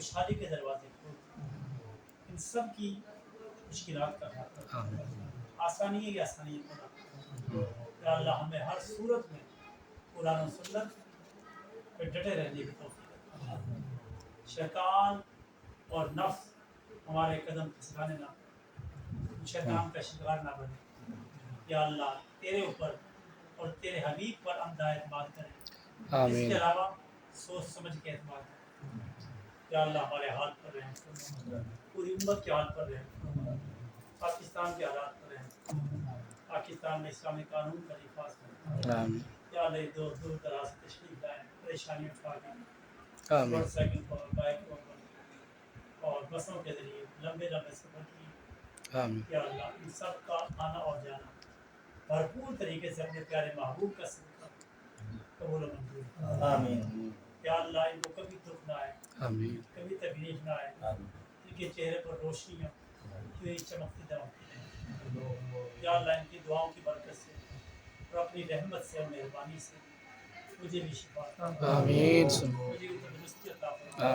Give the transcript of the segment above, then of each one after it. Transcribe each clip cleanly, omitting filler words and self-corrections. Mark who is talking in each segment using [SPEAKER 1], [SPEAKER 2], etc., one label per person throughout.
[SPEAKER 1] خوشحالی کے دروازے کھول، ان سب کی مشکلات کا حل کر، آسانی ہے آسانی خدا، یا اللہ ہمیں ہر صورت میں قرآن و سنت پہ ڈٹے رہنے کی توفیق عطا فرما۔ شیطان اور نفس ہمارے قدم پھسلانے نہ پڑے، شیطان کا شکار نہ بنے، یا اللہ تیرے اوپر اور تیرے حبیب پر اندھا اعتماد کریں، اس کے علاوہ سوچ سمجھ کے اعتماد کریں، یا اللہ ہمارے حال پر رحم فرما، پوری امت کے حال پر رحم فرما، پاکستان کے حالات پر رحم فرما، پاکستان میں اسلامی قانون کا حفاظ کرنا، یا اللہ دور دور دراز سے تشریف لائیں، پریشانی اٹھا دیں، موٹر سائیکل پر، بائکوں پر اور بسوں کے ذریعے لمبے لمبے سفر کیے، یا اللہ ان سب کا آنا اور جانا بھرپور طریقے سے اپنے پیارے محبوب کا صدقہ قبول و منظور فرما۔ آمین۔ یا اللہ ان کو کبھی دکھ نہ آئے، کبھی تکلیف نہ آئے، ان کے چہرے پر روشنیاں کیوں ہی چمکتی دمکتی رہیں، یا اللہ ان کی دعاؤں کی برکت سے اور اپنی رحمت سے اور مہربانی سے مجھے بھی شفا عطا فرما، مجھے بھی تندرستی عطا فرما،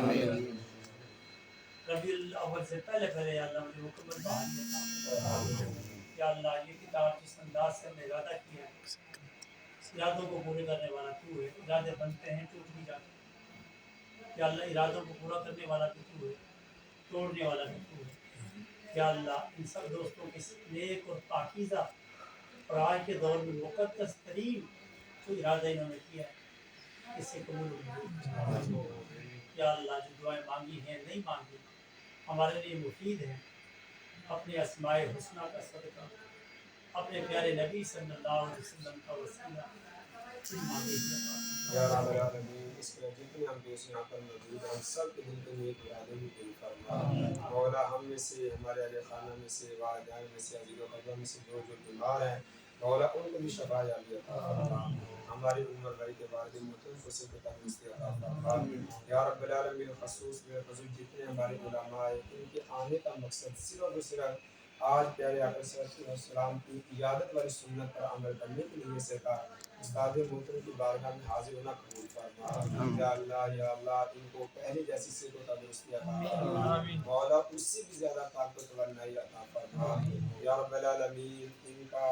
[SPEAKER 1] ربیع الاول سے پہلے پہلے یا اللہ مجھے مکمل بحالی عطا فرما۔ یا اللہ یہ کتاب جس انداز سے ہم نے ارادہ کیا ہے، ارادوں کو پورے کرنے والا تو ہے، ارادے بنتے ہیں ٹوٹ بھی جاتے ہیں، یا اللہ ارادوں کو پورا کرنے والا بھی تو ہے، توڑنے والا بھی تو ہے، یا اللہ ان سب دوستوں کے نیک اور پاکیزہ اور آج کے دور میں مقدس ترین جو ارادہ انہوں نے کیا ہے اس سے قبول و منظور فرما۔ یا اللہ جو دعائیں مانگی ہیں نہیں مانگی ہمارے لیے مفید ہیں، اپنے اسماء حسنہ کا صدقہ، اپنے پیارے نبی صلی اللہ علیہ وسلم کا وسیلہ
[SPEAKER 2] یا رب العالمین، اس کے جتنے ہم دوست یہاں پر موجود ہیں ہم سب کے دل کے نیک ارادے بھی پوری فرما۔ مولا ہم میں سے، ہمارے اہل خانہ میں سے، والدین میں سے، عزیز و اقربا میں سے جو بیمار ہیں مولا ان کو بھی شفا یابی عطا فرما، ہماری عمر بھائی کے والد محترم کو صحت و تندرستی عطا فرما۔ یا رب العالمین خصوص جتنے ہمارے علماء ہیں ان کے آنے کا مقصد صرف اور صرف آج پیارے آقا صلی اللہ علیہ وسلم کی عیادت والی سنت پر عمل کرنے کے لیے سے تھا، استاد محترم کی بارگاہ میں حاضر ہونا قبول فرما۔ یا اللہ ان کو پہلے جیسی صحت و تندرستی عطا فرما، مولا اس سے بھی زیادہ طاقت و توانائی عطا فرما۔ یا رب العالمین ان کا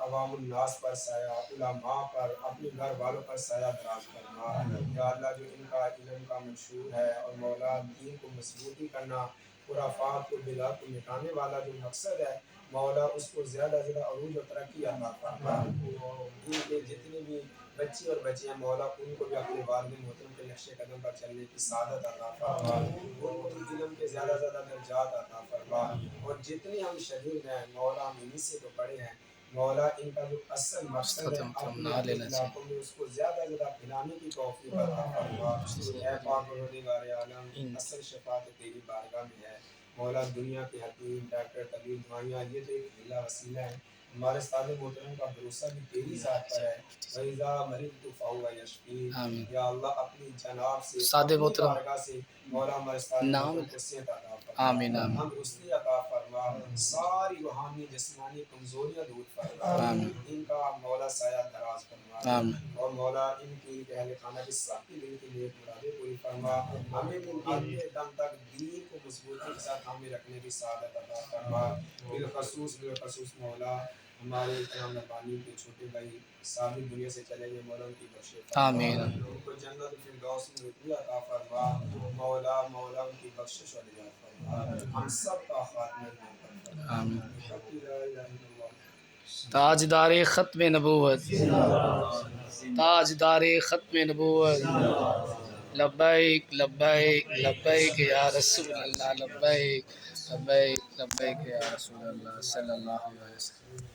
[SPEAKER 2] عوام الناس پر سایہ، علماء پر، اپنے گھر والوں پر سایہ دراز فرما۔ یا اللہ جو ان کا علم کا منشور ہے اور مولا دین کو مضبوطی کرنا، خرافات کو بدعات کو مٹانے والا جو مقصد ہے مولا اس کو زیادہ سے زیادہ عروج و ترقی عطا فرما۔ ان کے جتنے بھی بچے اور بچیاں مولا ان کو بھی اپنے والد محترم کے نقش قدم پر چلنے کی سعادت عطا فرما، ان کو بھی علم کے زیادہ سے زیادہ درجات عطا فرما، اور جتنے ہم شاگرد ہیں مولا ہم انہی سے تو پڑھے ہیں مولا ان کا جو اصل مقصد ہے اپنے علاقوں میں اس کو زیادہ سے زیادہ پھیلانے کی توفیق عطا فرما۔ اے پاک پروردگار عالم اصل شفاعت تیری بارگاہ میں ہے مولا، دنیا کے حکیم ڈاکٹر طبیب دوائیاں یہ تو ایک ہیلا وسیلہ ہے، ہمارے استاد محترم کا بھروسہ بھی تیری ذات پر ہے۔ وَإِذَا مَرِضْتُ فَهُوَ يَشْفِينِ، یا اللہ اپنی جناب سے اپنی بارگاہ سے مولا ہمارے استاد محترم کو صحت عطا فرما، تندرستی عطا فرما، ساری روحانی جسمانی کمزوریاں دور فرما، ان کا مولا سایہ دراز فرما، اور مولا ان کی اہل خانہ کی سختی دل کے لیے مرادیں پوری فرما، ہمیں بھی آخر دم تک دین کو مضبوطی کے ساتھ ہمیں رکھنے کی سعادت عطا فرما۔ بالخصوص مولا ہمارے اتنا نبانی کے چھوٹے بھائی سابق دنیا سے چلے گئے مولا ان کی بخشش فرما، ان کو جنت الفردوس میں رتبہ عطا فرما، مولا ان کی بخشش و نجات فرما، ہم سب کا خاتمہ ایمان پر فرما۔
[SPEAKER 3] تاجدار ختم نبوت، تاجدار ختم نبوت، لبیک لبیک لبیک یا رسول اللہ، لبیک لبیک لبیک یا رسول اللہ صلی اللہ علیہ وسلم۔